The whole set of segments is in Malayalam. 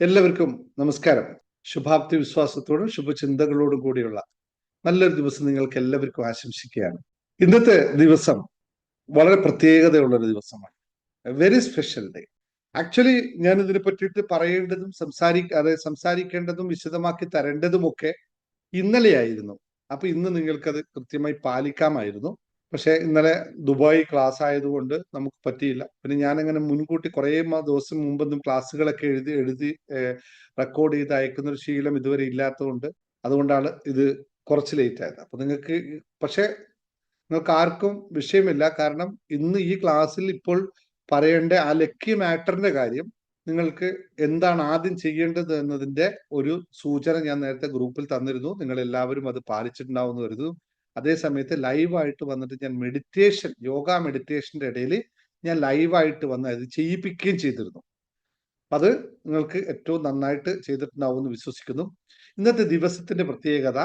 എല്ലാവർക്കും നമസ്കാരം. ശുഭാപ്തി വിശ്വാസത്തോടും ശുഭചിന്തകളോടും കൂടിയുള്ള നല്ലൊരു ദിവസം നിങ്ങൾക്ക് എല്ലാവർക്കും ആശംസിക്കുകയാണ്. ഇന്നത്തെ ദിവസം വളരെ പ്രത്യേകതയുള്ള ഒരു ദിവസമാണ്. Very special day. ആക്ച്വലി ഞാൻ ഇതിനെ പറ്റിയിട്ട് പറയേണ്ടതും സംസാരിക്കേണ്ടതും വിശദമാക്കി തരേണ്ടതുമൊക്കെ ഇന്നലെയായിരുന്നു. അപ്പൊ ഇന്ന് നിങ്ങൾക്കത് കൃത്യമായി പാലിക്കാമായിരുന്നു. പക്ഷെ ഇന്നലെ ദുബായ് ക്ലാസ് ആയതുകൊണ്ട് നമുക്ക് പറ്റിയില്ല. പിന്നെ ഞാൻ അങ്ങനെ മുൻകൂട്ടി കുറേ ദിവസം മുമ്പൊന്നും ക്ലാസ്സുകളൊക്കെ എഴുതി റെക്കോർഡ് ചെയ്ത് അയക്കുന്ന ഒരു ശീലം ഇതുവരെ ഇല്ലാത്തതുകൊണ്ട് അതുകൊണ്ടാണ് ഇത് കുറച്ച് ലേറ്റ് ആയത്. അപ്പൊ നിങ്ങൾക്ക് പക്ഷെ നിങ്ങൾക്ക് ആർക്കും വിഷയമില്ല. കാരണം ഇന്ന് ഈ ക്ലാസ്സിൽ ഇപ്പോൾ പറയേണ്ട ആ ലക്കി മാറ്ററിന്റെ കാര്യം നിങ്ങൾക്ക് എന്താണ് ആദ്യം ചെയ്യേണ്ടത് എന്നതിന്റെ ഒരു സൂചന ഞാൻ നേരത്തെ ഗ്രൂപ്പിൽ തന്നിരുന്നു. നിങ്ങൾ എല്ലാവരും അത് പാലിച്ചിട്ടുണ്ടാവുമെന്ന് കരുതുന്നു. അതേ സമയത്ത് ലൈവായിട്ട് വന്നിട്ട് ഞാൻ യോഗ മെഡിറ്റേഷന്റെ ഇടയിൽ ഞാൻ ലൈവായിട്ട് വന്ന് അത് ചെയ്യിപ്പിക്കുകയും ചെയ്തിരുന്നു. അത് നിങ്ങൾക്ക് ഏറ്റവും നന്നായിട്ട് ചെയ്തിട്ടുണ്ടാവും എന്ന് വിശ്വസിക്കുന്നു. ഇന്നത്തെ ദിവസത്തിന്റെ പ്രത്യേകത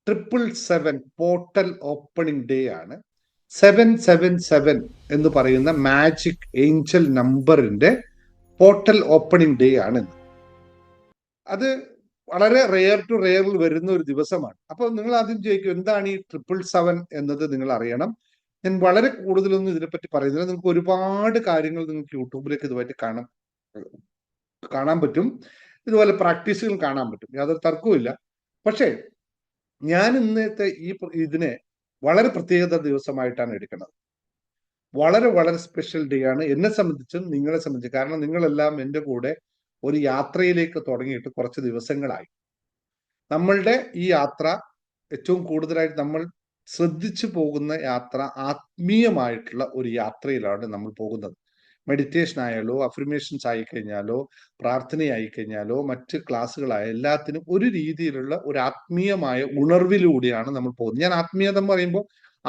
777 പോർട്ടൽ ഓപ്പണിംഗ് ഡേ ആണ്. 777 എന്ന് പറയുന്ന മാജിക് ഏഞ്ചൽ നമ്പറിന്റെ പോർട്ടൽ ഓപ്പണിംഗ് ഡേ ആണ്. അത് വളരെ റെയർ ടു റെയറിൽ വരുന്ന ഒരു ദിവസമാണ്. അപ്പൊ നിങ്ങൾ ആദ്യം ചോദിക്കും എന്താണ് ഈ 777 എന്നത് നിങ്ങൾ അറിയണം. ഞാൻ വളരെ കൂടുതലൊന്നും ഇതിനെപ്പറ്റി പറയുന്നില്ല. നിങ്ങൾക്ക് ഒരുപാട് കാര്യങ്ങൾ നിങ്ങൾക്ക് യൂട്യൂബിലേക്ക് ഇതുമായിട്ട് കാണാൻ പറ്റും. ഇതുപോലെ പ്രാക്ടീസുകൾ കാണാൻ പറ്റും. യാതൊരു തർക്കവുമില്ല. പക്ഷേ ഞാൻ ഇന്നത്തെ ഇതിനെ വളരെ പ്രത്യേകത ദിവസമായിട്ടാണ് എടുക്കുന്നത്. വളരെ വളരെ സ്പെഷ്യൽ ഡേ ആണ് എന്നെ സംബന്ധിച്ചും നിങ്ങളെ സംബന്ധിച്ചും. കാരണം നിങ്ങളെല്ലാം എൻ്റെ കൂടെ ഒരു യാത്രയിലേക്ക് തുടങ്ങിയിട്ട് കുറച്ച് ദിവസങ്ങളായി. നമ്മളുടെ ഈ യാത്ര ഏറ്റവും കൂടുതലായിട്ട് നമ്മൾ ശ്രദ്ധിച്ചു പോകുന്ന യാത്ര ആത്മീയമായിട്ടുള്ള ഒരു യാത്രയിലാണ് നമ്മൾ പോകുന്നത്. മെഡിറ്റേഷൻ ആയാലോ അഫർമേഷൻസ് ആയിക്കഴിഞ്ഞാലോ പ്രാർത്ഥനയായി കഴിഞ്ഞാലോ മറ്റ് ക്ലാസ്സുകളായ എല്ലാത്തിനും ഒരു രീതിയിലുള്ള ഒരു ആത്മീയമായ ഉണർവിലൂടെയാണ് നമ്മൾ പോകുന്നത്. ഞാൻ ആത്മീയത എന്ന് പറയുമ്പോൾ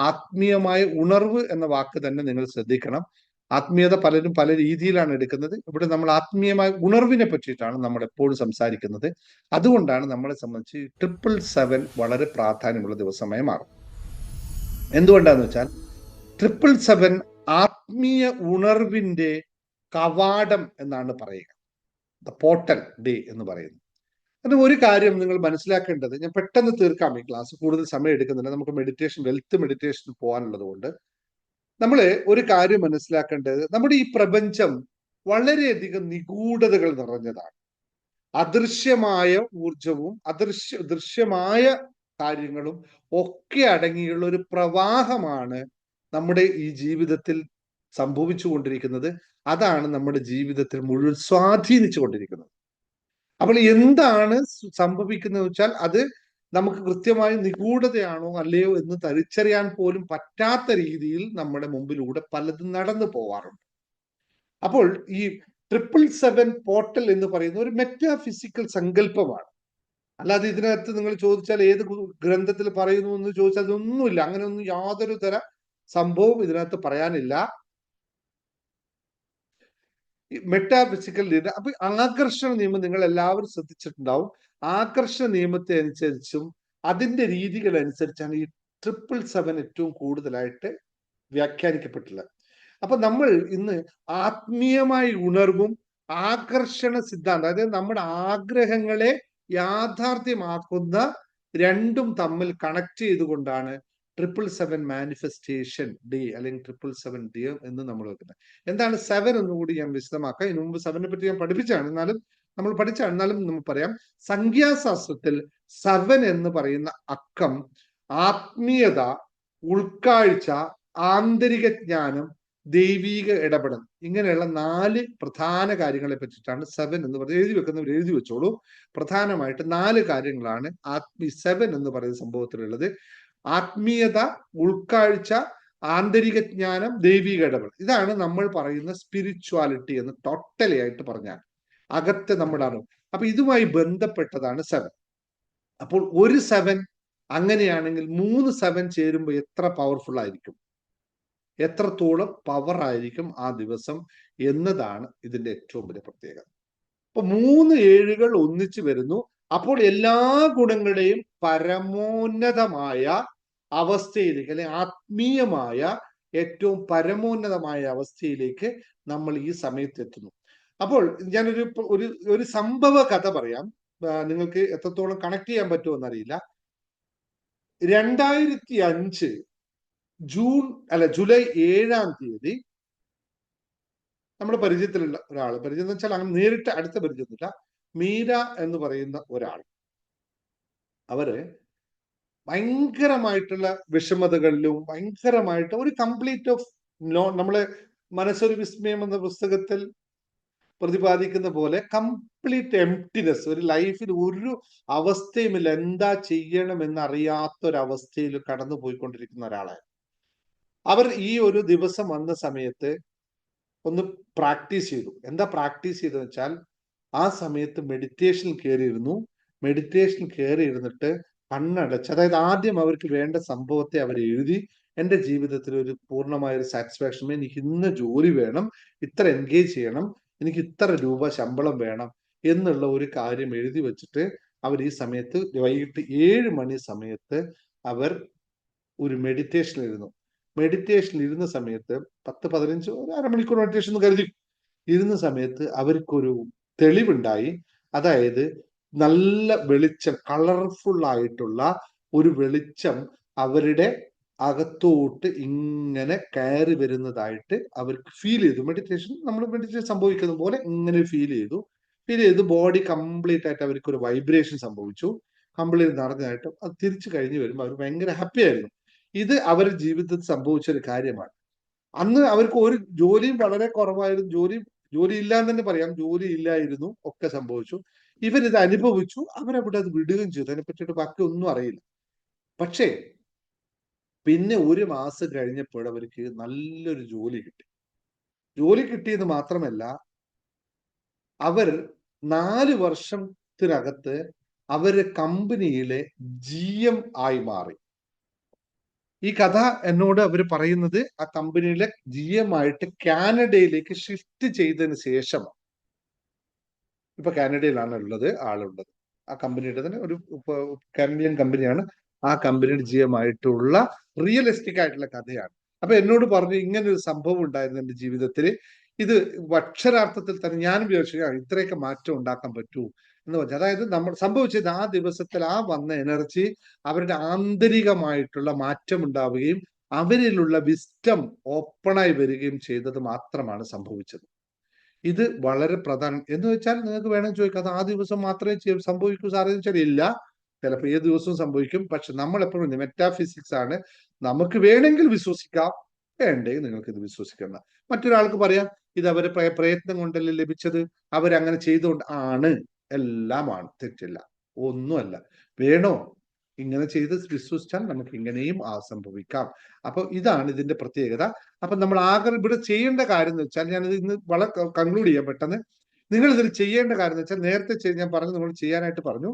ആത്മീയമായ ഉണർവ് എന്ന വാക്ക് തന്നെ നിങ്ങൾ ശ്രദ്ധിക്കണം. ആത്മീയത പലരും പല രീതിയിലാണ് എടുക്കുന്നത്. ഇവിടെ നമ്മൾ ആത്മീയമായ ഉണർവിനെ പറ്റിയിട്ടാണ് നമ്മൾ എപ്പോഴും സംസാരിക്കുന്നത്. അതുകൊണ്ടാണ് നമ്മളെ സംബന്ധിച്ച് 777 വളരെ പ്രാധാന്യമുള്ള ദിവസമായി മാറും. എന്തുകൊണ്ടാന്ന് വെച്ചാൽ 777 ആത്മീയ ഉണർവിന്റെ കവാടം എന്നാണ് പറയുക. ദ പോർട്ടൽ ഡേ എന്ന് പറയുന്നത്. അത് ഒരു കാര്യം നിങ്ങൾ മനസ്സിലാക്കേണ്ടത്, ഞാൻ പെട്ടെന്ന് തീർക്കാം ഈ ക്ലാസ്, കൂടുതൽ സമയം എടുക്കുന്നില്ല. നമുക്ക് വെൽത്ത് മെഡിറ്റേഷൻ പോകാനുള്ളത് കൊണ്ട് നമ്മൾ ഒരു കാര്യം മനസ്സിലാക്കേണ്ടത്, നമ്മുടെ ഈ പ്രപഞ്ചം വളരെയധികം നിഗൂഢതകൾ നിറഞ്ഞതാണ്. അദൃശ്യമായ ഊർജവും ദൃശ്യമായ കാര്യങ്ങളും ഒക്കെ അടങ്ങിയുള്ള ഒരു പ്രവാഹമാണ് നമ്മുടെ ഈ ജീവിതത്തിൽ സംഭവിച്ചുകൊണ്ടിരിക്കുന്നത്. അതാണ് നമ്മുടെ ജീവിതത്തിൽ മുഴുവൻ സ്വാധീനിച്ചു കൊണ്ടിരിക്കുന്നത്. അപ്പോൾ എന്താണ് സംഭവിക്കുന്നത് വെച്ചാൽ അത് നമുക്ക് കൃത്യമായി നിഗൂഢതയാണോ അല്ലയോ എന്ന് തിരിച്ചറിയാൻ പോലും പറ്റാത്ത രീതിയിൽ നമ്മുടെ മുമ്പിലൂടെ പലതും നടന്നു പോവാറുണ്ട്. അപ്പോൾ ഈ 777 പോർട്ടൽ എന്ന് പറയുന്ന ഒരു മെറ്റാഫിസിക്കൽ സങ്കല്പമാണ്. അല്ലാതെ ഇതിനകത്ത് നിങ്ങൾ ചോദിച്ചാൽ ഏത് ഗ്രന്ഥത്തിൽ പറയുന്നു എന്ന് ചോദിച്ചാൽ അതൊന്നുമില്ല. അങ്ങനെയൊന്നും യാതൊരു തര സംഭവം ഇതിനകത്ത് പറയാനില്ല. മെറ്റാഫിസിക്കൽ രീതി. അപ്പൊ ആകർഷണ നിയമം നിങ്ങൾ എല്ലാവരും ശ്രദ്ധിച്ചിട്ടുണ്ടാവും. ആകർഷണ നിയമത്തെ അനുസരിച്ചും അതിന്റെ രീതികൾ അനുസരിച്ചാണ് ഈ 777 ഏറ്റവും കൂടുതലായിട്ട് വ്യാഖ്യാനിക്കപ്പെട്ടുള്ളത്. അപ്പൊ നമ്മൾ ഇന്ന് ആത്മീയമായി ഉണർവും ആകർഷണ സിദ്ധാന്തം, അതായത് നമ്മുടെ ആഗ്രഹങ്ങളെ യാഥാർത്ഥ്യമാക്കുന്ന രണ്ടും തമ്മിൽ കണക്ട് ചെയ്തുകൊണ്ടാണ് 777 മാനിഫെസ്റ്റേഷൻ ഡേ അല്ലെങ്കിൽ 777 ഡേ എന്ന് നമ്മൾ വെക്കുന്നത്. എന്താണ് 7 എന്നുകൂടി ഞാൻ വിശദമാക്കാം. ഇതിനു മുമ്പ് 7നെ പറ്റി ഞാൻ പഠിപ്പിച്ചാണ്, എന്നാലും നമുക്ക് പറയാം. സംഖ്യാശാസ്ത്രത്തിൽ 7 എന്ന് പറയുന്ന അക്കം ആത്മീയത, ഉൾക്കാഴ്ച, ആന്തരിക ജ്ഞാനം, ദൈവീക ഇടപെടൽ, ഇങ്ങനെയുള്ള 4 പ്രധാന കാര്യങ്ങളെ പറ്റിയിട്ടാണ് 7 എന്ന് പറയുന്നത്. എഴുതി വെക്കുന്നവർ എഴുതി വെച്ചോളൂ. പ്രധാനമായിട്ട് 4 കാര്യങ്ങളാണ് 7 എന്ന് പറയുന്ന സംഭവത്തിലുള്ളത്. ആത്മീയത, ഉൾക്കാഴ്ച, ആന്തരിക ജ്ഞാനം, ദൈവിക ഇടപെടൽ. ഇതാണ് നമ്മൾ പറയുന്ന സ്പിരിച്വാലിറ്റി എന്ന് ടോട്ടലി ആയിട്ട് പറഞ്ഞാൽ അകത്തെ നമ്മുടെ അറിവ്. അപ്പൊ ഇതുമായി ബന്ധപ്പെട്ടതാണ് 7. അപ്പോൾ ഒരു 7 അങ്ങനെയാണെങ്കിൽ 3 7 ചേരുമ്പോൾ എത്ര പവർഫുൾ ആയിരിക്കും, എത്രത്തോളം പവർ ആയിരിക്കും ആ ദിവസം എന്നതാണ് ഇതിന്റെ ഏറ്റവും വലിയ പ്രത്യേകത. അപ്പൊ 3 7കൾ ഒന്നിച്ചു വരുന്നു. അപ്പോൾ എല്ലാ ഗുണങ്ങളുടെയും പരമോന്നതമായ അവസ്ഥയിലേക്ക്, അല്ലെങ്കിൽ ആത്മീയമായ ഏറ്റവും പരമോന്നതമായ അവസ്ഥയിലേക്ക് നമ്മൾ ഈ സമയത്ത് എത്തുന്നു. അപ്പോൾ ഞാനൊരു ഒരു ഒരു സംഭവ കഥ പറയാം. നിങ്ങൾക്ക് എത്രത്തോളം കണക്ട് ചെയ്യാൻ പറ്റുമോ അറിയില്ല. 2005 ജൂലൈ 7-ാം തീയതി നമ്മുടെ പരിചയത്തിലുള്ള ഒരാൾ, പരിചയം എന്ന് വെച്ചാൽ അങ്ങനെ നേരിട്ട് അടുത്ത പരിചയത്തില്ല, മീര എന്ന് പറയുന്ന ഒരാൾ, അവര് ഭയങ്കരമായിട്ടുള്ള വിഷമതകളിലും ഭയങ്കരമായിട്ട് ഒരു കംപ്ലീറ്റ് ഓഫ് നമ്മളെ മനസ്സൊരു വിസ്മയം എന്ന പുസ്തകത്തിൽ പ്രതിപാദിക്കുന്ന പോലെ കംപ്ലീറ്റ് എംപ്റ്റിനെസ്, ഒരു ലൈഫിൽ ഒരു അവസ്ഥയുമില്ല, എന്താ ചെയ്യണമെന്ന് അറിയാത്തൊരവസ്ഥയിൽ കടന്നു പോയിക്കൊണ്ടിരിക്കുന്ന ഒരാളാണ് അവർ. ഈ ഒരു ദിവസം വന്ന സമയത്ത് ഒന്ന് പ്രാക്ടീസ് ചെയ്തു. എന്താ പ്രാക്ടീസ് ചെയ്തെന്ന് വെച്ചാൽ, ആ സമയത്ത് മെഡിറ്റേഷൻ കയറിയിരുന്നു. മെഡിറ്റേഷൻ കയറി ഇരുന്നിട്ട് കണ്ണടച്ച്, അതായത് ആദ്യം അവർക്ക് വേണ്ട സംഭവത്തെ അവർ എഴുതി. എൻ്റെ ജീവിതത്തിൽ ഒരു പൂർണ്ണമായ ഒരു സാറ്റിസ്ഫാക്ഷൻ, എനിക്ക് ഇന്ന് ജോലി വേണം, ഇത്ര എൻഗേജ് ചെയ്യണം, എനിക്ക് ഇത്ര രൂപ ശമ്പളം വേണം എന്നുള്ള ഒരു കാര്യം എഴുതി വെച്ചിട്ട് അവർ ഈ സമയത്ത് വൈകിട്ട് 7 മണി സമയത്ത് അവർ ഒരു മെഡിറ്റേഷൻ ഇരുന്നു. മെഡിറ്റേഷൻ ഇരുന്ന സമയത്ത് 10-15 ഒരു അരമണിക്കൂർ മെഡിറ്റേഷൻ എന്ന് കരുതി ഇരുന്ന സമയത്ത് അവർക്കൊരു തെളിവുണ്ടായി. അതായത് നല്ല വെളിച്ചം, കളർഫുൾ ആയിട്ടുള്ള ഒരു വെളിച്ചം അവരുടെ അകത്തോട്ട് ഇങ്ങനെ കയറി വരുന്നതായിട്ട് അവർക്ക് ഫീൽ ചെയ്തു. മെഡിറ്റേഷൻ, നമ്മൾ മെഡിറ്റേഷൻ സംഭവിക്കുന്ന പോലെ ഇങ്ങനെ ഫീൽ ചെയ്ത് ബോഡി കംപ്ലീറ്റ് ആയിട്ട് അവർക്ക് ഒരു വൈബ്രേഷൻ സംഭവിച്ചു. കംപ്ലീറ്റ് നടന്നതായിട്ട് അത് തിരിച്ചു കഴിഞ്ഞ് വരുമ്പോൾ അവർ ഭയങ്കര ഹാപ്പി ആയിരുന്നു. ഇത് അവരുടെ ജീവിതത്തിൽ സംഭവിച്ച ഒരു കാര്യമാണ്. അന്ന് അവർക്ക് ഒരു ജോലിയും വളരെ കുറവായിരുന്നു. ജോലി ഇല്ലാന്ന് തന്നെ പറയാം, ജോലി ഇല്ലായിരുന്നു, ഒക്കെ സംഭവിച്ചു. ഇവരിത് അനുഭവിച്ചു, അവരവിടെ അത് വിടുകയും ചെയ്തു. അതിനെ പറ്റിയിട്ട് ബാക്കി ഒന്നും അറിയില്ല. പക്ഷേ പിന്നെ ഒരു മാസം കഴിഞ്ഞപ്പോൾ അവർക്ക് നല്ലൊരു ജോലി കിട്ടി. ജോലി കിട്ടിയത് മാത്രമല്ല, അവർ 4 വർഷത്തിനകത്ത് അവരുടെ കമ്പനിയിലെ GM ആയി മാറി. ഈ കഥ എന്നോട് അവർ പറയുന്നത് ആ കമ്പനിയിലെ GM ആയിട്ട് കാനഡയിലേക്ക് ഷിഫ്റ്റ് ചെയ്തതിന് ശേഷം, ഇപ്പൊ കാനഡയിലാണ് ആളുള്ളത്. ആ കമ്പനിയുടെ തന്നെ ഒരു കാനഡിയൻ കമ്പനിയാണ്. ആ കമ്പനിയുടെ GM ആയിട്ടുള്ള റിയലിസ്റ്റിക് ആയിട്ടുള്ള കഥയാണ്. അപ്പൊ എന്നോട് പറഞ്ഞു, ഇങ്ങനെ ഒരു സംഭവം ഉണ്ടായിരുന്നു എന്റെ ജീവിതത്തിൽ. ഇത് അക്ഷരാർത്ഥത്തിൽ തന്നെ ഞാൻ വിചാരിച്ചു ഇത്രയൊക്കെ മാറ്റം ഉണ്ടാക്കാൻ പറ്റൂ എന്ന് പറഞ്ഞു. അതായത് നമ്മൾ സംഭവിച്ചത്, ആ ദിവസത്തിൽ ആ വന്ന എനർജി അവരുടെ ആന്തരികമായിട്ടുള്ള മാറ്റം ഉണ്ടാവുകയും അവരിലുള്ള വിസ്റ്റം ഓപ്പണായി വരികയും ചെയ്തത് മാത്രമാണ് സംഭവിച്ചത്. ഇത് വളരെ പ്രധാനം. എന്ന് വെച്ചാൽ നിങ്ങൾക്ക് വേണം ചോദിക്കാം, അത് ആ ദിവസം മാത്രമേ സംഭവിക്കൂ സാറേ എന്ന് വെച്ചാൽ ഇല്ല, ചിലപ്പോൾ ഏത് ദിവസവും സംഭവിക്കും. പക്ഷെ നമ്മൾ എപ്പോഴും മെറ്റാഫിസിക്സ് ആണ്, നമുക്ക് വേണമെങ്കിൽ വിശ്വസിക്കാം, വേണ്ടെങ്കിൽ നിങ്ങൾക്ക് ഇത് വിശ്വസിക്കണ്ട. മറ്റൊരാൾക്ക് പറയാം ഇത് അവരെ പ്രയത്നം കൊണ്ടല്ലേ ലഭിച്ചത്, അവരങ്ങനെ ചെയ്തുകൊണ്ട് ആണ്. എല്ലാമാണ്, തെറ്റില്ല, ഒന്നുമല്ല. വേണോ ഇങ്ങനെ ചെയ്ത് വിശ്വസിച്ചാൽ നമുക്ക് ഇങ്ങനെയും സംഭവിക്കാം. അപ്പൊ ഇതാണ് ഇതിന്റെ പ്രത്യേകത. അപ്പൊ നമ്മൾ ആകെ ഇവിടെ ചെയ്യേണ്ട കാര്യം എന്ന് വെച്ചാൽ, ഞാനിത് ഇന്ന് വളരെ കൺക്ലൂഡ് ചെയ്യാൻ പെട്ടെന്ന്. നിങ്ങൾ ഇതിൽ ചെയ്യേണ്ട കാര്യം എന്ന് വെച്ചാൽ, നേരത്തെ ഞാൻ പറഞ്ഞു, നിങ്ങൾ ചെയ്യാനായിട്ട് പറഞ്ഞു.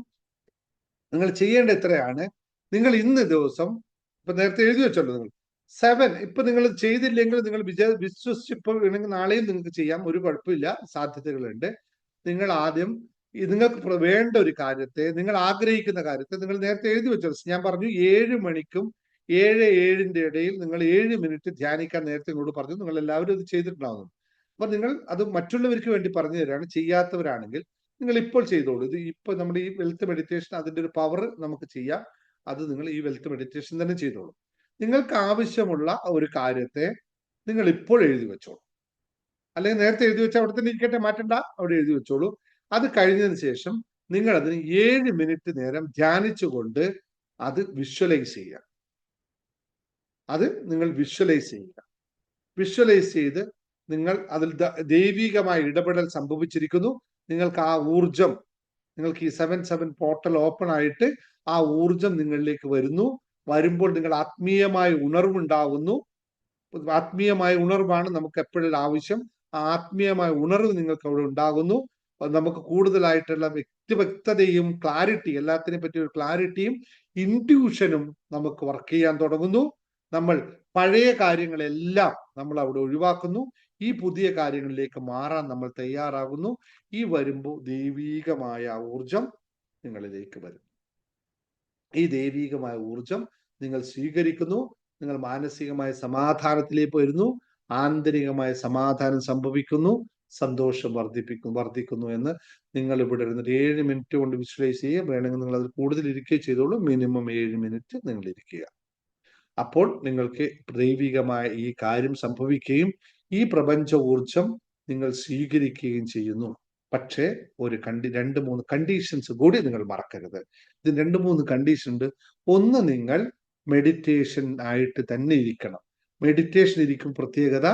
നിങ്ങൾ ചെയ്യേണ്ട ഇത്രയാണ്. നിങ്ങൾ ഇന്ന് ദിവസം, ഇപ്പൊ നേരത്തെ എഴുതി വെച്ചല്ലോ നിങ്ങൾ 7, ഇപ്പൊ നിങ്ങൾ ചെയ്തില്ലെങ്കിൽ നിങ്ങൾ വിശ്വസിച്ച് ഇപ്പൊ വേണമെങ്കിൽ നാളെയും നിങ്ങൾക്ക് ചെയ്യാം, ഒരു കുഴപ്പമില്ല, സാധ്യതകളുണ്ട്. നിങ്ങൾ ആദ്യം നിങ്ങൾക്ക് വേണ്ട ഒരു കാര്യത്തെ, നിങ്ങൾ ആഗ്രഹിക്കുന്ന കാര്യത്തെ നിങ്ങൾ നേരത്തെ എഴുതി വെച്ചത്. ഞാൻ പറഞ്ഞു 7 മണിക്കും 7-7:00 ഇടയിൽ നിങ്ങൾ 7 മിനിറ്റ് ധ്യാനിക്കാൻ നേരത്തെ നിങ്ങളോട് പറഞ്ഞു. നിങ്ങൾ എല്ലാവരും ഇത് ചെയ്തിട്ടുണ്ടാവുന്നു. അപ്പൊ നിങ്ങൾ അത് മറ്റുള്ളവർക്ക് വേണ്ടി പറഞ്ഞു തരാണ്. ചെയ്യാത്തവരാണെങ്കിൽ നിങ്ങൾ ഇപ്പോൾ ചെയ്തോളൂ. ഇത് ഇപ്പൊ നമ്മുടെ ഈ വെൽത്ത് മെഡിറ്റേഷൻ, അതിന്റെ ഒരു പവർ നമുക്ക് ചെയ്യാം. അത് നിങ്ങൾ ഈ വെൽത്ത് മെഡിറ്റേഷൻ തന്നെ ചെയ്തോളൂ. നിങ്ങൾക്ക് ആവശ്യമുള്ള ഒരു കാര്യത്തെ നിങ്ങൾ ഇപ്പോൾ എഴുതി വെച്ചോളൂ. അല്ലെങ്കിൽ നേരത്തെ എഴുതി വെച്ചാൽ അവിടെ തന്നെ ഇരിക്കട്ടെ, മാറ്റണ്ട, അവിടെ എഴുതി വെച്ചോളൂ. അത് കഴിഞ്ഞതിന് ശേഷം നിങ്ങൾ അതിന് 7 മിനിറ്റ് നേരം ധ്യാനിച്ചുകൊണ്ട് അത് വിഷ്വലൈസ് ചെയ്യുക. അത് നിങ്ങൾ വിഷ്വലൈസ് ചെയ്യുക. വിഷ്വലൈസ് ചെയ്ത് നിങ്ങൾ അതിൽ ദൈവികമായ ഇടപെടൽ സംഭവിച്ചിരിക്കുന്നു. നിങ്ങൾക്ക് ആ ഊർജം, നിങ്ങൾക്ക് ഈ 7-7 പോർട്ടൽ ഓപ്പൺ ആയിട്ട് ആ ഊർജം നിങ്ങളിലേക്ക് വരുന്നു. വരുമ്പോൾ നിങ്ങൾ ആത്മീയമായ ഉണർവുണ്ടാകുന്നു. ആത്മീയമായ ഉണർവാണ് നമുക്ക് എപ്പോഴും ആവശ്യം. ആ ആത്മീയമായ ഉണർവ് നിങ്ങൾക്ക് അവിടെ ഉണ്ടാകുന്നു. നമുക്ക് കൂടുതലായിട്ടുള്ള വ്യക്തതയും ക്ലാരിറ്റി, എല്ലാത്തിനെ പറ്റി ഒരു ക്ലാരിറ്റിയും ഇൻട്യൂഷനും നമുക്ക് വർക്ക് ചെയ്യാൻ തുടങ്ങുന്നു. നമ്മൾ പഴയ കാര്യങ്ങളെല്ലാം നമ്മൾ അവിടെ ഒഴിവാക്കുന്നു. ഈ പുതിയ കാര്യങ്ങളിലേക്ക് മാറാൻ നമ്മൾ തയ്യാറാകുന്നു. ഈ വരുമ്പോൾ ദൈവീകമായ ഊർജം നിങ്ങളിലേക്ക് വരും. ഈ ദൈവീകമായ ഊർജം നിങ്ങൾ സ്വീകരിക്കുന്നു. നിങ്ങൾ മാനസികമായ സമാധാനത്തിലേക്ക് വരുന്നു. ആന്തരികമായ സമാധാനം സംഭവിക്കുന്നു. സന്തോഷം വർദ്ധിക്കുന്നു എന്ന് നിങ്ങൾ ഇവിടെ ഇരുന്നിട്ട് 7 മിനിറ്റ് കൊണ്ട് വിഷ്വലൈസ് ചെയ്യുക. വേണമെങ്കിൽ നിങ്ങൾ അതിൽ കൂടുതൽ ഇരിക്കുകയും ചെയ്തോളൂ. മിനിമം 7 മിനിറ്റ് നിങ്ങൾ ഇരിക്കുക. അപ്പോൾ നിങ്ങൾക്ക് ദൈവികമായ ഈ കാര്യം സംഭവിക്കുകയും ഈ പ്രപഞ്ച ഊർജം നിങ്ങൾ സ്വീകരിക്കുകയും ചെയ്യുന്നു. പക്ഷേ ഒരു 2-3 കണ്ടീഷൻസ് കൂടി നിങ്ങൾ മറക്കരുത്. ഇത് 2-3 കണ്ടീഷൻ ഉണ്ട്. ഒന്ന്, നിങ്ങൾ മെഡിറ്റേഷൻ ആയിട്ട് തന്നെ ഇരിക്കണം. മെഡിറ്റേഷൻ ഇരിക്കും പ്രത്യേകത,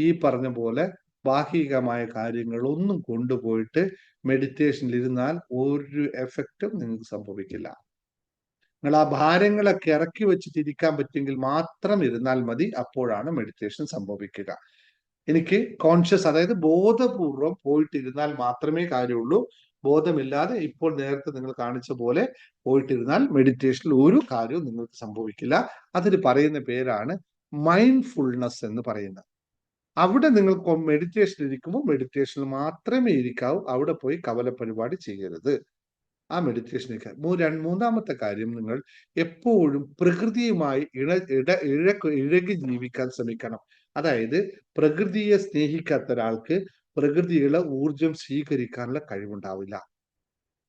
ഈ പറഞ്ഞ പോലെ ബാഹികമായ കാര്യങ്ങളൊന്നും കൊണ്ടുപോയിട്ട് മെഡിറ്റേഷനിൽ ഇരുന്നാൽ ഒരു എഫക്റ്റും നിങ്ങൾക്ക് സംഭവിക്കില്ല. നിങ്ങൾ ആ ഭാരങ്ങളൊക്കെ ഇറക്കി വെച്ചിട്ട് ഇരിക്കാൻ പറ്റുമെങ്കിൽ മാത്രം ഇരുന്നാൽ മതി. അപ്പോഴാണ് മെഡിറ്റേഷൻ സംഭവിക്കുക. എനിക്ക് കോൺഷ്യസ്, അതായത് ബോധപൂർവം പോയിട്ടിരുന്നാൽ മാത്രമേ കാര്യമുള്ളൂ. ബോധമില്ലാതെ ഇപ്പോൾ നേരത്തെ നിങ്ങൾ കാണിച്ച പോലെ പോയിട്ടിരുന്നാൽ മെഡിറ്റേഷനിൽ ഒരു കാര്യവും നിങ്ങൾക്ക് സംഭവിക്കില്ല. അതിന് പറയുന്ന പേരാണ് മൈൻഡ്ഫുൾനെസ് എന്ന് പറയുന്നത്. അവിടെ നിങ്ങൾ മെഡിറ്റേഷൻ ഇരിക്കുമ്പോൾ മെഡിറ്റേഷനിൽ മാത്രമേ ഇരിക്കാവൂ. അവിടെ പോയി കവല പരിപാടി ചെയ്യരുത്. ആ മെഡിറ്റേഷനിലേക്ക്. മൂന്നാമത്തെ കാര്യം, നിങ്ങൾ എപ്പോഴും പ്രകൃതിയുമായി ഇഴകി ജീവിക്കാൻ ശ്രമിക്കണം. അതായത് പ്രകൃതിയെ സ്നേഹിക്കാത്ത ഒരാൾക്ക് പ്രകൃതിയുടെ ഊർജം സ്വീകരിക്കാനുള്ള കഴിവുണ്ടാവില്ല.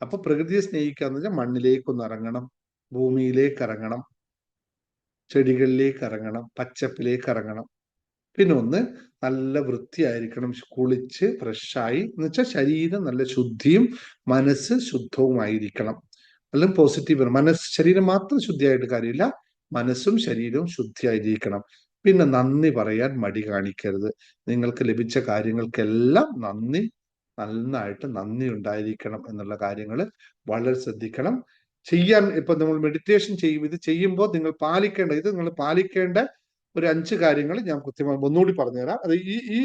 അപ്പൊ പ്രകൃതിയെ സ്നേഹിക്കാന്ന് വെച്ചാൽ മണ്ണിലേക്കൊന്ന് ഇറങ്ങണം, ഭൂമിയിലേക്ക് ഇറങ്ങണം, ചെടികളിലേക്ക് ഇറങ്ങണം, പച്ചപ്പിലേക്ക് ഇറങ്ങണം. പിന്നെ ഒന്ന്, നല്ല വൃത്തിയായിരിക്കണം, കുളിച്ച് ഫ്രഷായി, എന്ന് വെച്ചാൽ ശരീരം നല്ല ശുദ്ധിയും മനസ്സ് ശുദ്ധവുമായിരിക്കണം. അല്ലെങ്കിൽ പോസിറ്റീവ്, ശരീരം മാത്രം ശുദ്ധിയായിട്ട് കാര്യമില്ല, മനസ്സും ശരീരവും ശുദ്ധിയായിരിക്കണം. പിന്നെ നന്ദി പറയാൻ മടി കാണിക്കരുത്. നിങ്ങൾക്ക് ലഭിച്ച കാര്യങ്ങൾക്കെല്ലാം നന്നായിട്ട് നന്ദി ഉണ്ടായിരിക്കണം എന്നുള്ള കാര്യങ്ങൾ വളരെ ശ്രദ്ധിക്കണം. ഇപ്പൊ നമ്മൾ മെഡിറ്റേഷൻ ചെയ്യും, ഇത് ചെയ്യുമ്പോൾ നിങ്ങൾ പാലിക്കേണ്ട ഒരു 5 കാര്യങ്ങൾ ഞാൻ കൃത്യമായി ഒന്നുകൂടി പറഞ്ഞുതരാം. അത്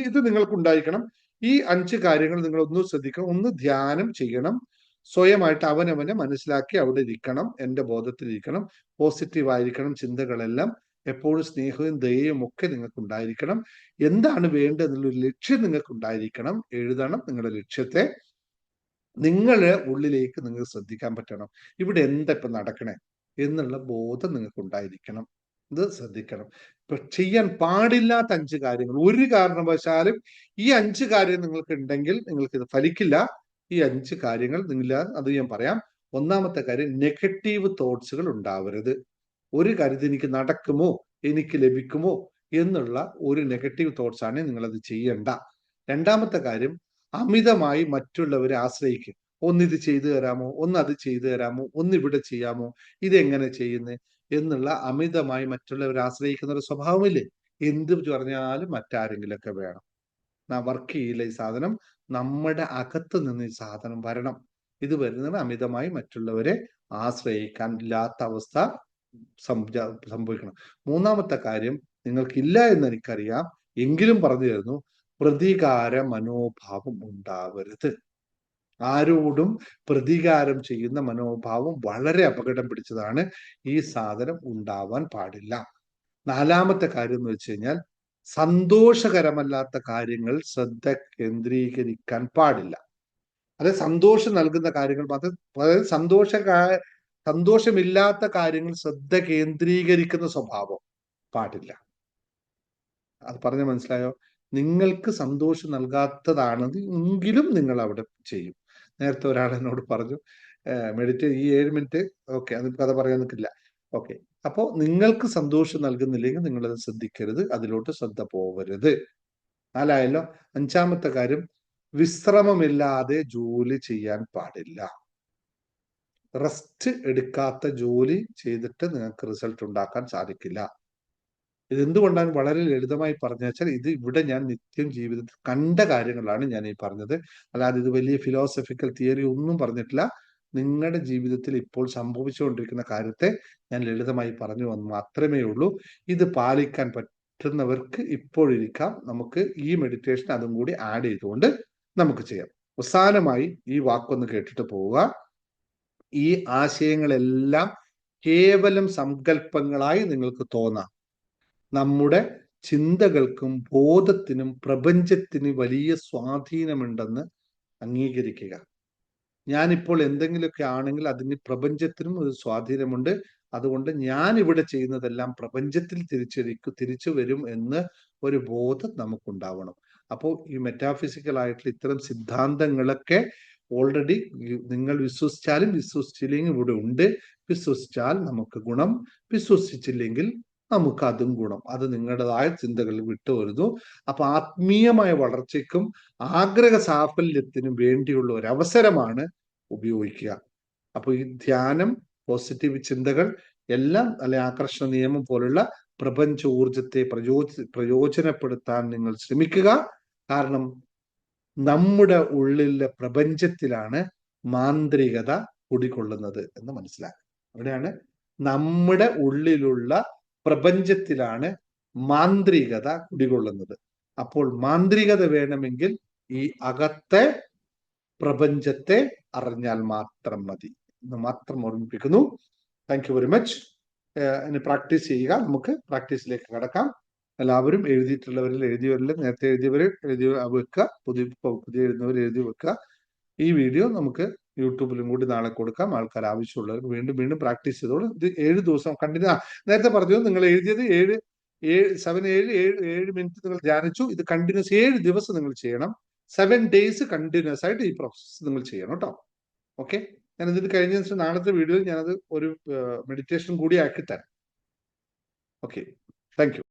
ഇത് നിങ്ങൾക്ക് ഉണ്ടായിരിക്കണം. ഈ 5 കാര്യങ്ങൾ നിങ്ങൾ ഒന്നും ശ്രദ്ധിക്കണം. ഒന്ന്, ധ്യാനം ചെയ്യണം. സ്വയമായിട്ട് അവനവനെ മനസ്സിലാക്കി അവിടെ ഇരിക്കണം, എന്റെ ബോധത്തിൽ ഇരിക്കണം. പോസിറ്റീവ് ആയിരിക്കണം ചിന്തകളെല്ലാം. എപ്പോഴും സ്നേഹവും ദയയും ഒക്കെ നിങ്ങൾക്ക് ഉണ്ടായിരിക്കണം. എന്താണ് വേണ്ടതെന്നുള്ളൊരു ലക്ഷ്യം നിങ്ങൾക്ക് ഉണ്ടായിരിക്കണം. എഴുതണം നിങ്ങളുടെ ലക്ഷ്യത്തെ. നിങ്ങളുടെ ഉള്ളിലേക്ക് നിങ്ങൾ ശ്രദ്ധിക്കാൻ പറ്റണം. ഇവിടെ എന്താ ഇപ്പൊ നടക്കണേ എന്നുള്ള ബോധം നിങ്ങൾക്ക് ഉണ്ടായിരിക്കണം. ഇത് ശ്രദ്ധിക്കണം. ഇപ്പൊ ചെയ്യാൻ പാടില്ലാത്ത 5 കാര്യങ്ങൾ ഒരു കാരണവശാലും, ഈ 5 കാര്യം നിങ്ങൾക്ക് ഉണ്ടെങ്കിൽ നിങ്ങൾക്ക് ഇത് ഫലിക്കില്ല. ഈ 5 കാര്യങ്ങൾ അത് ഞാൻ പറയാം. ഒന്നാമത്തെ കാര്യം, നെഗറ്റീവ് തോട്ട്സുകൾ ഉണ്ടാവരുത്. ഒരു കാര്യത്തിൽ എനിക്ക് നടക്കുമോ, എനിക്ക് ലഭിക്കുമോ എന്നുള്ള ഒരു നെഗറ്റീവ് തോട്ട്സ് ആണ് നിങ്ങളത് ചെയ്യണ്ട. രണ്ടാമത്തെ കാര്യം, അമിതമായി മറ്റുള്ളവരെ ആശ്രയിക്കും. ഒന്നിത് ചെയ്തു തരാമോ, അത് ചെയ്തു തരാമോ, ഇവിടെ ചെയ്യാമോ, ഇതെങ്ങനെ ചെയ്യുന്നത് എന്നുള്ള അമിതമായി മറ്റുള്ളവരെ ആശ്രയിക്കുന്ന ഒരു സ്വഭാവമില്ലേ? എന്ത് പറഞ്ഞാലും മറ്റാരെങ്കിലൊക്കെ വേണം. വർക്ക് ചെയ്യില്ല ഈ സാധനം. നമ്മുടെ അകത്ത് നിന്ന് ഈ സാധനം വരണം. ഇത് വരുന്നത് അമിതമായി മറ്റുള്ളവരെ ആശ്രയിക്കാൻ ഇല്ലാത്ത അവസ്ഥ സംഭവിക്കണം. മൂന്നാമത്തെ കാര്യം, നിങ്ങൾക്കില്ല എന്ന് എനിക്കറിയാം, എങ്കിലും പറഞ്ഞു തരുന്നു, പ്രതികാര മനോഭാവം ഉണ്ടാവരുത്. ആരോടും പ്രതികാരം ചെയ്യുന്ന മനോഭാവം വളരെ അപകടം പിടിച്ചതാണ്. ഈ സാധനം ഉണ്ടാവാൻ പാടില്ല. നാലാമത്തെ കാര്യം എന്ന് വെച്ച് കഴിഞ്ഞാൽ, സന്തോഷകരമല്ലാത്ത കാര്യങ്ങൾ ശ്രദ്ധ കേന്ദ്രീകരിക്കാൻ പാടില്ല. അതായത് സന്തോഷം നൽകുന്ന കാര്യങ്ങൾ മാത്രം, അതായത് സന്തോഷമില്ലാത്ത കാര്യങ്ങൾ ശ്രദ്ധ കേന്ദ്രീകരിക്കുന്ന സ്വഭാവം പാടില്ല. അത് പറഞ്ഞ മനസ്സിലായോ? നിങ്ങൾക്ക് സന്തോഷം നൽകാത്തതാണ് എങ്കിലും നിങ്ങൾ അവിടെ ചെയ്യും. നേരത്തെ ഒരാൾ എന്നോട് പറഞ്ഞു, മെഡിറ്റേറ്റ് ഈ 7 മിനിറ്റ്, ഓക്കെ, അത് കഥ പറയാൻ നിൽക്കില്ല. ഓക്കെ, അപ്പോൾ നിങ്ങൾക്ക് സന്തോഷം നൽകുന്നില്ലെങ്കിൽ നിങ്ങളത് ശ്രദ്ധിക്കരുത്, അതിലോട്ട് ശ്രദ്ധ പോവരുത്. 4 അഞ്ചാമത്തെ കാര്യം, വിശ്രമമില്ലാതെ ജോലി ചെയ്യാൻ പാടില്ല. റെസ്റ്റ് എടുക്കാത്ത ജോലി ചെയ്തിട്ട് നിങ്ങൾക്ക് റിസൾട്ട് ഉണ്ടാക്കാൻ സാധിക്കില്ല. ഇതെന്തുകൊണ്ടാണ് വളരെ ലളിതമായി പറഞ്ഞു വെച്ചാൽ, ഇത് ഇവിടെ ഞാൻ നിത്യം ജീവിതത്തിൽ കണ്ട കാര്യങ്ങളാണ് ഞാൻ ഈ പറഞ്ഞത്. അല്ലാതെ ഇത് വലിയ ഫിലോസഫിക്കൽ തിയറി ഒന്നും പറഞ്ഞിട്ടില്ല. നിങ്ങളുടെ ജീവിതത്തിൽ ഇപ്പോൾ സംഭവിച്ചുകൊണ്ടിരിക്കുന്ന കാര്യത്തെ ഞാൻ ലളിതമായി പറഞ്ഞു വന്നു മാത്രമേ ഉള്ളൂ. ഇത് പാലിക്കാൻ പറ്റുന്നവർക്ക് ഇപ്പോഴിരിക്കാം. നമുക്ക് ഈ മെഡിറ്റേഷൻ അതും കൂടി ആഡ് ചെയ്തുകൊണ്ട് നമുക്ക് ചെയ്യാം. അവസാനമായി ഈ വാക്കൊന്ന് കേട്ടിട്ട് പോവുക. ഈ ആശയങ്ങളെല്ലാം കേവലം സങ്കല്പങ്ങളായി നിങ്ങൾക്ക് തോന്നാം. നമ്മുടെ ചിന്തകൾക്കും ബോധത്തിനും പ്രപഞ്ചത്തിന് വലിയ സ്വാധീനമുണ്ടെന്ന് അംഗീകരിക്കുക. ഞാനിപ്പോൾ എന്തെങ്കിലുമൊക്കെ ആണെങ്കിൽ അതിന് പ്രപഞ്ചത്തിനും ഒരു സ്വാധീനമുണ്ട്. അതുകൊണ്ട് ഞാൻ ഇവിടെ ചെയ്യുന്നതെല്ലാം പ്രപഞ്ചത്തിൽ തിരിച്ചു വരും എന്ന് ഒരു ബോധം നമുക്കുണ്ടാവണം. അപ്പോൾ ഈ മെറ്റാഫിസിക്കൽ ആയിട്ടുള്ള ഇത്തരം സിദ്ധാന്തങ്ങളൊക്കെ ഓൾറെഡി നിങ്ങൾ വിശ്വസിച്ചാലും വിശ്വസിച്ചില്ലെങ്കിൽ ഇവിടെ ഉണ്ട്. വിശ്വസിച്ചാൽ നമുക്ക് ഗുണം, വിശ്വസിച്ചില്ലെങ്കിൽ നമുക്ക് അതും ഗുണം. അത് നിങ്ങളുടേതായ ചിന്തകളിൽ വിട്ടുവരുന്നു. അപ്പൊ ആത്മീയമായ വളർച്ചയ്ക്കും ആഗ്രഹ സാഫല്യത്തിനും വേണ്ടിയുള്ള ഒരു അവസരമാണ് ഉപയോഗിക്കുക. അപ്പൊ ഈ ധ്യാനം, പോസിറ്റീവ് ചിന്തകൾ എല്ലാം, അല്ലെ ആകർഷണ നിയമം പോലുള്ള പ്രപഞ്ച ഊർജത്തെ പ്രയോജനപ്പെടുത്താൻ നിങ്ങൾ ശ്രമിക്കുക. കാരണം നമ്മുടെ ഉള്ളിലെ പ്രപഞ്ചത്തിലാണ് മാന്ത്രികത കുടികൊള്ളുന്നത് എന്ന് മനസ്സിലാക്കുക. അവിടെയാണ് നമ്മുടെ ഉള്ളിലുള്ള പ്രപഞ്ചത്തിലാണ് മാന്ത്രികത കുടികൊള്ളുന്നത്. അപ്പോൾ മാന്ത്രികത വേണമെങ്കിൽ ഈ അകത്തെ പ്രപഞ്ചത്തെ അറിഞ്ഞാൽ മാത്രം മതി എന്ന് മാത്രം ഓർമ്മിപ്പിക്കുന്നു. Thank you very much. ഇനി പ്രാക്ടീസ് ചെയ്യുക. നമുക്ക് പ്രാക്ടീസിലേക്ക് കടക്കാം. എല്ലാവരും എഴുതിയിട്ടുള്ളവരിൽ, എഴുതിയവരിൽ, നേരത്തെ എഴുതിയവർ എഴുതി വെക്കുക, പുതിയ എഴുതുന്നവർ എഴുതി വെക്കുക. ഈ വീഡിയോ നമുക്ക് യൂട്യൂബിലും കൂടി നാളെ കൊടുക്കാം. ആൾക്കാർ ആവശ്യമുള്ളവർക്ക് വീണ്ടും വീണ്ടും പ്രാക്ടീസ് ചെയ്തോളൂ. ഇത് 7 ദിവസം കണ്ടിന്യൂ. നേരത്തെ പറഞ്ഞു നിങ്ങൾ എഴുതിയത് 7 മിനിറ്റ് നിങ്ങൾ ധ്യാനിച്ചു. ഇത് കണ്ടിന്യൂസ് 7 ദിവസം നിങ്ങൾ ചെയ്യണം. 7 ഡേയ്സ് കണ്ടിന്യൂസ് ആയിട്ട് ഈ പ്രോസസ് നിങ്ങൾ ചെയ്യണം കേട്ടോ. ഓക്കെ, ഞാൻ ഇതിന് കഴിഞ്ഞ ദിവസം നാളത്തെ വീഡിയോയിൽ ഞാനത് ഒരു മെഡിറ്റേഷൻ കൂടി ആക്കി തരാം. Okay, thank you.